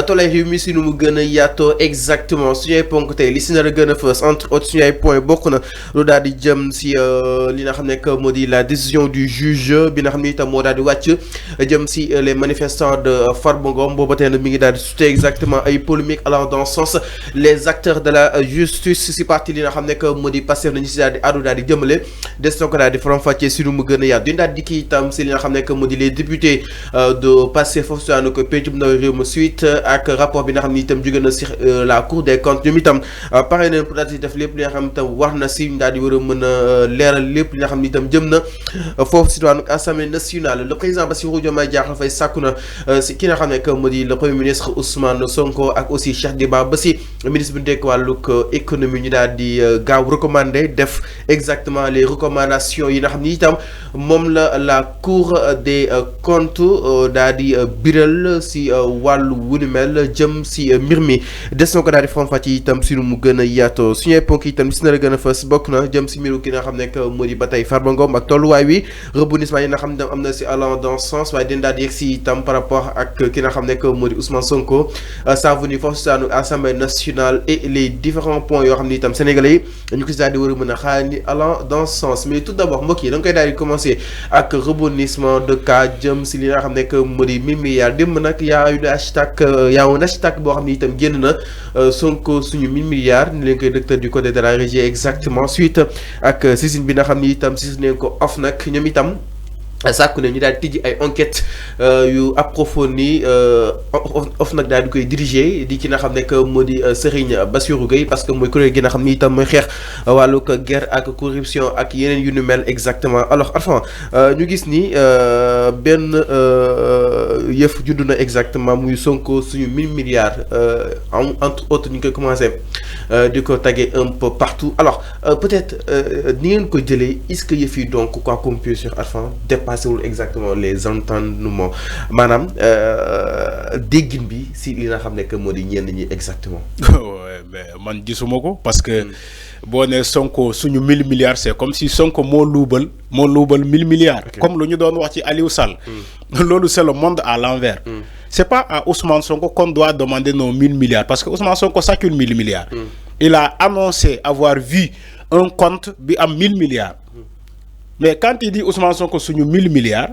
tolay réew mi si nu mu gën a yaatoo exactement suñu ay ponk tey li si nar a gën a fës entre autres suñu ay point bokk na lu daal di jëm si li nga xam ne que moo di la décision du juge bi nga xam ne itam moo daal di wàcc jëm si les manifestants de Farba Ngom booba tey nag mi ngi daal di souté exactement ay polémique allant dans ce sens les acteurs de la justice si parti li nga xam ne que moo di Pastef nañu si daal di addu daal di jëmale des na ko daal di faram-fàccee si nu mu gën a yaatu daal di kii itam si li nga xam ne que moo di les députés de Pastef foofu si daanu ko pencum ndaw réew mi suite ak rapport bi nga xam ni itam jóge na si la cour des comptes ñoom itam pare nañ pour daal di def lépp li nga xam itam war na si daal di war a mën a leeral lépp li nga xam ni itam jëm na foofu si diwaanu assemblée nationale le président Bassirou Diomaye Diakhar Faye sàkku na si ki nga xam ne que moo di le premier ministre Ousmane Sonko ak aussi Cheikh Diba ba si ministre bi nekk wàllug économie ñu daal di gaaw recommandé def exactement les recommandations yi nga xam ni itam moom la cour des comptes daal di biral si wàllu wu ni mel jëm si mbir mi des na ko daal di faram-fàccee itam si nu mu gën a yaatoo suñu ponk itam si na la gën a fës bokk na jëm si mbiru ki nga xam ne que moo di ba tey Farba Ngom ak tolluwaay wi rebondissement yi nga xam ne am na si allant dans ce sens waaye dañ daal di yegg si itam par rapport ak ki nga xam ne que moo di Ousmane Sonko sa venue foofu si Assemblée nationale et les différents points yoo xam ne itam sénégalais yi ñu ko si daal di war a mën a xaar ni allant dans ce sens mais tout d'abord mbokk yi da nga koy daal di commencer ak rebondissement de cas jëm si li nga xam ne que moo di 1000 milliards démb nag yaa yu un hashtag boo xam ne itam génn na Sonko suñu 1000 milliards ni leen koy docteur du côté de la régie exactement suite ak saisine bi nga xam ni itam si neen ko off nag ñoom itam sàkku ne ñu daal di tijji ay enquête yu approfondi of nag daal di koy diriger di ki nga xam ne que moo di Serigne Bassirou Gueye parce que mooy kuréel gi nga xam ni itam mooy xeex wàllu guerre ak corruption ak yeneen yu nu mel exactement alors enfin ñu gis ni benn yëf juddu na exactement muy Sonko suñu 1000 milliards entre autres ñu koy commencé di ko taguer un peu partout alors peut-être ni ngeen ko jëlee est-ce que yëf yi donc quoi qu'on puisse dire enfin dépassé wul exactement les entendements maanaam déggin bi si li nga xam ne que moo di ñenn ñi exactement. Ouais, mais man gisuma ko parce que boo nee Sonko suñu 1000 milliards c'est comme si Sonko moo luubal 1000 milliards. Okay. Comme lu ñu doon wax ci Aliou Sall. Loolu c'est le monde à l'envers. C'est pas à Ousmane Sonko qu'on doit demander nos 1000 milliards parce que Ousmane Sonko s'accule 1000 milliards. Il a annoncé avoir vu un compte bi am 1000 milliards. Mais quand il dit Ousmane Sonko suñu 1000 milliards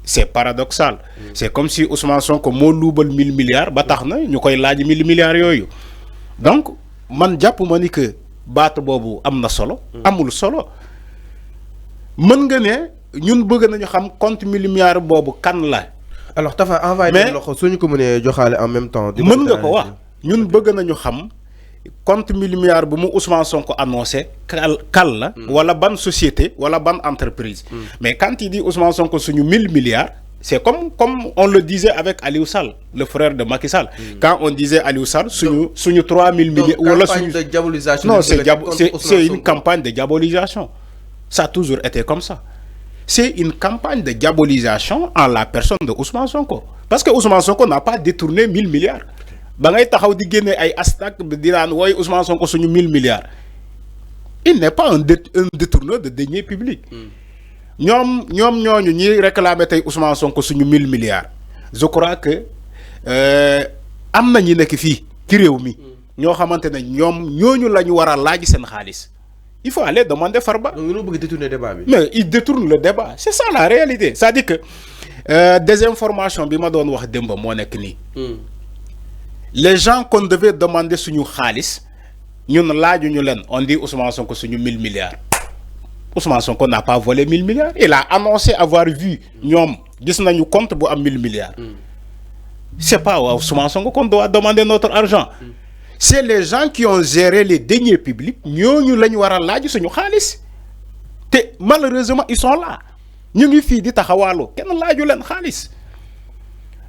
c'est paradoxal. C'est comme si Ousmane Sonko moo luubal 1000 milliards ba tax na ñu koy laaj 1000 milliards yooyu. Donc man jàpp ma ni que baatu boobu am na solo. amul solo mën nga ne ñun bëgg nañu xam compte 1000 milliards boobu kan la. alors Tafa envoyé nañu loxo suñu ko mënee joxaale en même temps. mën nga ko wax ñun bëgg nañu xam compte 1000 milliards bu mu Ousmane Sonko annoncé kal la. wala ban société wala ban entreprise. Mais quand il dit Ousmane Sonko suñu 1000 milliards. C'est comme on le disait avec Aliou Sall, le frère de Macky Sall. Quand on disait Aliou Sall, suñu 3000 milliards. Wala campagne de diabolisation. Non, c'est une campagne de diabolisation. Ça a toujours été comme ça. C'est une campagne de diabolisation en la personne de Ousmane Sonko. Parce que Ousmane Sonko n'a pas détourné 1000 milliards. Ba ngay taxaw di génne ay hashtag di naan woy Ousmane Sonko suñu 1000 milliards. Il n'est pas un détourneur de deniers publics. ñoom ñooñu ñi réclamer tey Ousmane Sonko suñu 1000 milliards. Je crois que am na ñi nekk fii ci réew mi ñoo xamante ne ñoom ñooñu la ñu war a laaj seen xaalis. Il faut aller demander Farba. Donc ñu bëgg détourner débat bi. Mais il détourne le débat. C'est ça la réalité. C'est-à-dire que désinformation bi ma doon wax démb moo nekk nii. Les gens qu'on devait demander suñu xaalis ñun laajuñu leen on dit Ousmane Sonko suñu 1000 milliards. Ousmane Sonko n'a pas volé 1000 milliards. Il a annoncé avoir vu ñoom gis nañu compte bu am 1000 milliards. C'est pas à Ousmane Sonko qu'on doit demander notre argent. C'est les gens qui ont géré les deniers publics ñooñu lañu war a laaj suñu xaalis te malheureusement ils sont là ñu ngi fii di taxawaalu kenn laaju leen xaalis.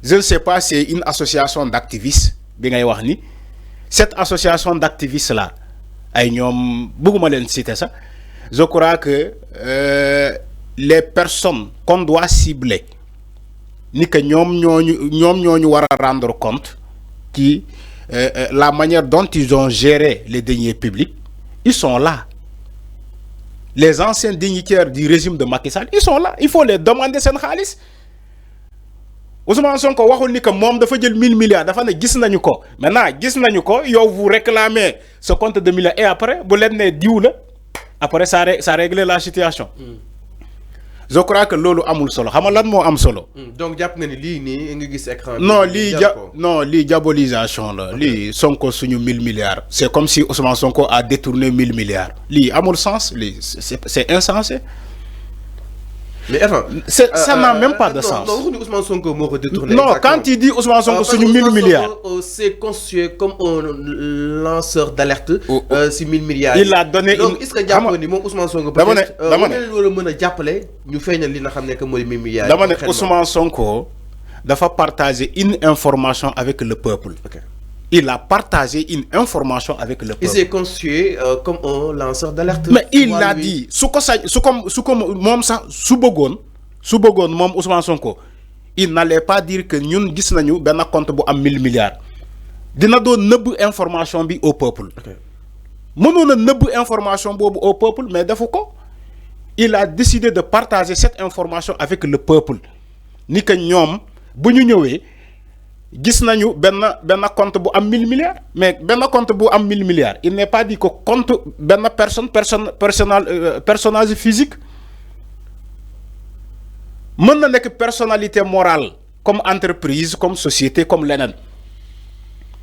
Je ne sais pas c'est une association d'activistes bi ngay wax ni cette association d'activistes là ay ñoom bëgguma leen citer ça. Je crois que les personnes qu'on doit cibler ni que ñoom ñooñu war a rendre compte qui la manière dont ils ont géré les deniers publics, ils sont là. Les anciens dignitaires du régime de Macky Sall, ils sont là. Il faut les demander sen khalis. Ousmane Sonko waxul ni que moom dafa jël 1000 milliards dafa ne gis nañu ko maintenant gis nañu ko yow vous réclamez ce compte de milliards et après bu leen ne diw la après ça règle la situation. Je crois que loolu amul solo xam nga lan moo am solo. donc jàpp nga ni lii nii nga gis écran. non lii diabolisation la. lii Sonko suñu 1000 milliards. c'est comme si Ousmane Sonko a détourné 1000 milliards. lii amul sens lii c'est insensé. Mais attends, ça n'a même pas de sens. Non, Ousmane Sonko moo ko détourné. Non, quand il dit Ousmane Sonko suñu 1000 milliards. C'est constitué comme un lanceur d'alerte. Si 1000 milliards. Il a donné donc est-ce que jàpp ni moom Ousmane Sonko. dama ne war a mën a jàppale ñu feeñal li nga xam ne que mooy 1000 milliards. dama ne Ousmane Sonko dafa partager une information avec le peuple. Okay. Il a partagé une information avec le peuple. Il s'est constitué comme un lanceur d'alerte. Mais il l'a dit. Su bëggoon moom Ousmane Sonko il n'allait pas dire que ñun gis nañu benn compte bu am 1000 milliards. Dina doon nëbb information bi au peuple. Mënoon na nëbb information boobu au peuple mais defu ko. Il a décidé de partager cette information avec le peuple. Ni que ñoom bu ñu ñëwee. Gis nañu benn compte bu am 1000 milliards mais benn compte bu am 1000 milliards il n'est pas dit que compte benn personnage physique mën na nekk personnalité morale comme entreprise comme société comme leneen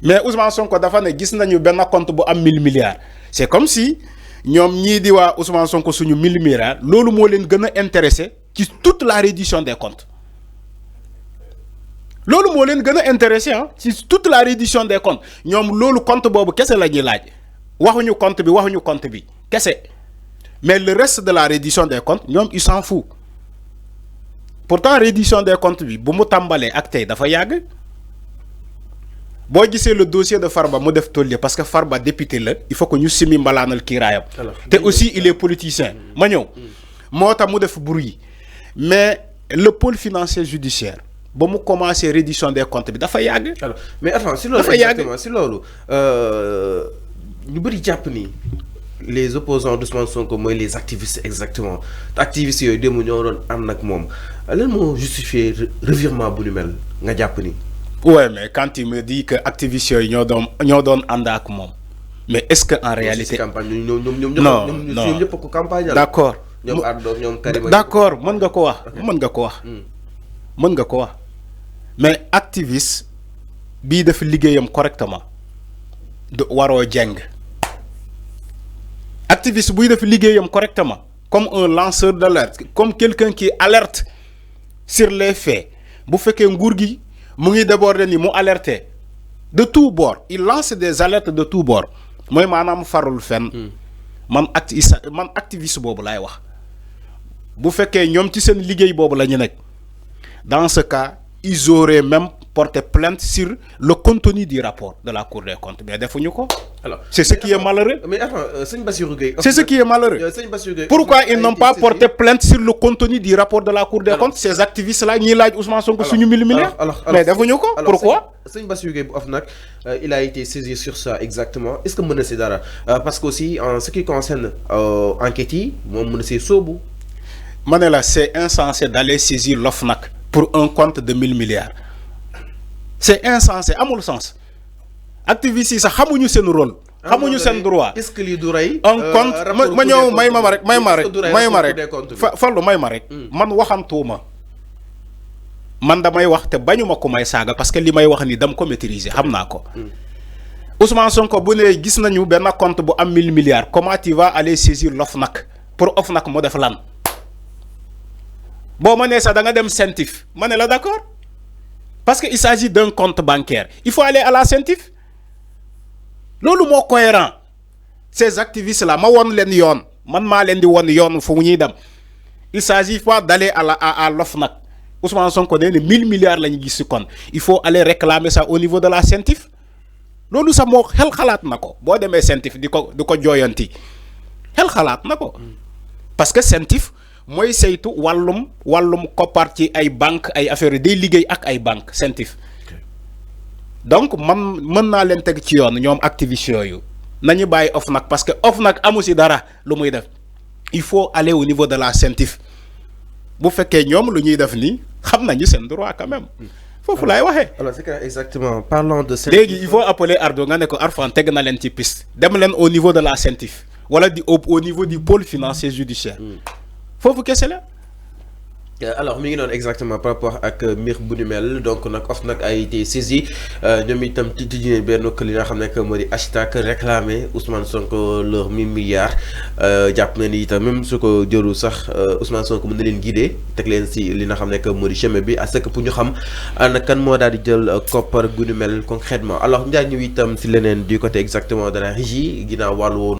mais Ousmane Sonko dafa ne gis nañu benn compte bu am 1000 milliards c'est comme si ñoom ñii di waa Ousmane Sonko suñu 1000 milliards loolu moo leen gën a intéressé ci toute la reddition des comptes. Lolu mo leen gëna intéressé ci toute la reddition des comptes ñom lolu compte bobu kessé lañuy laaj waxuñu compte bi kessé mais le reste de la reddition des comptes ñom ils s'en fout pourtant reddition des comptes bi bu mu tambalé ak tay dafa yag bo gissé le dossier de Farba mu def tollier parce que Farba député la il faut que ñu simi mbalanal kirayam té aussi il est politicien ma ñew mota mu def bruit mais le pôle financier judiciaire ba mu commencé reddition des comptes bi dafa yag. Alors mais attends si lolu exactement si lolu ñu bari japp ni les opposants d'Ousmane Sonko moy les activistes exactement activistes yoy dem ñoo doon am nak mom lan mo justifier revirement bu ñu mel nga japp ni. Ouais mais quand il me dit que activistes yoy ñoo doon ànd ak mom mais est-ce que en réalité campagne ñom ñëpp ko campagne. D'accord ñom Ardo ñom Karim. D'accord mën nga ko wax mën nga ko wax mais activiste bii def liggéeyam correctement de waroo jeng activiste buy def liggéeyam correctement comme un lanceur d'alerte comme quelqu'un qui alerte sur les faits bu fekkee nguur gi mu ngi déborder ni mu alerter de tout bord il lance des alertes de tout bord mooy maanaam farul fenn man activiste boobu laay wax bu fekkee ñoom ci seen liggéey boobu la ñu nekk. Dans ce cas, ils auraient même porté plainte sur le contenu du rapport de la Cour des comptes. Mais c'est ce qui est malheureux. Mais attends, c'est ce qui est malheureux. Pourquoi ils n'ont pas porté plainte sur le contenu du rapport de la Cour des comptes? Ces activistes-là, ils ont Ousmane Sonko sur 1000 milliards. Mais pourquoi? Il a été saisi sur ça exactement. Est-ce que menacé d'ara? Parce qu'aussi, en ce qui concerne enquête, mon menacé Sobou. Manela, c'est insensé d'aller saisir l'OFNAC pour un compte de 1000 milliards. C'est insensé, à mon sens. Activistes, ça xamuñu sen rôle, xamuñu sen droit. Est-ce que li du ray un compte ma ñew may ma rek fallu may ma rek man waxantuma man damay wax te bañuma ko may saga parce que li may wax ni dam ko maîtriser xamna ko Ousmane Sonko bu ne gis nañu ben compte bu am 1000 milliards comment tu vas aller saisir l'OFNAC pour OFNAC mo def lan bon mané ça da nga dem CENTIF mané la d'accord parce que il s'agit d'un compte bancaire il faut aller à la CENTIF lolu mo cohérent ces activistes là ma won len yoon man ma len di won yoon fu ñuy dem il s'agit pas d'aller à l'OFNAC Ousmane Sonko né 1000 milliards lañu gis ci compte il faut aller réclamer ça au niveau de la CENTIF lolu sa mo xel xalaat nako bo démé CENTIF diko joyanti xel xalaat nako parce que CENTIF moy saytu walum koppar ci ay banque ay affaire day liggéey ak ay banque CENTIF donc man mën naa leen teg ci yoon ñoom activistes yooyu nañu bàyyi OFNAC parce que OFNAC amu si dara lu muy def il faut aller au niveau de la CENTIF bu fekkee ñoom lu ñuy def nii xam nañu seen droit quand même foofu laay waxee. alors c'est que exactement parlant de. léegi il faut appeler Ardo nga ne ko Arfan teg na leen ci piste dem leen au niveau de la CENTIF wala au niveau du pôle financier judiciaire foofu kese la. alors mi ngi noonu exactement par rapport ak mbir bu ni mel donc nag OFNAC a été saisi ñoom itam tijji benn li nga xam ne moo di hashtag réclamer Ousmane Sonko leur 1000 milliards jàpp na ni itam même su ko jëru sax Ousmane Sonko mën na leen guider teg leen si li nga xam ne moo di chemin bi à ce que pour ñu xam ana kan moo daal di jël koppar gu ni mel concrètement alors Ndiaye ñu itam si leneen du côté exactement de la régie ginnaaw wàllu woon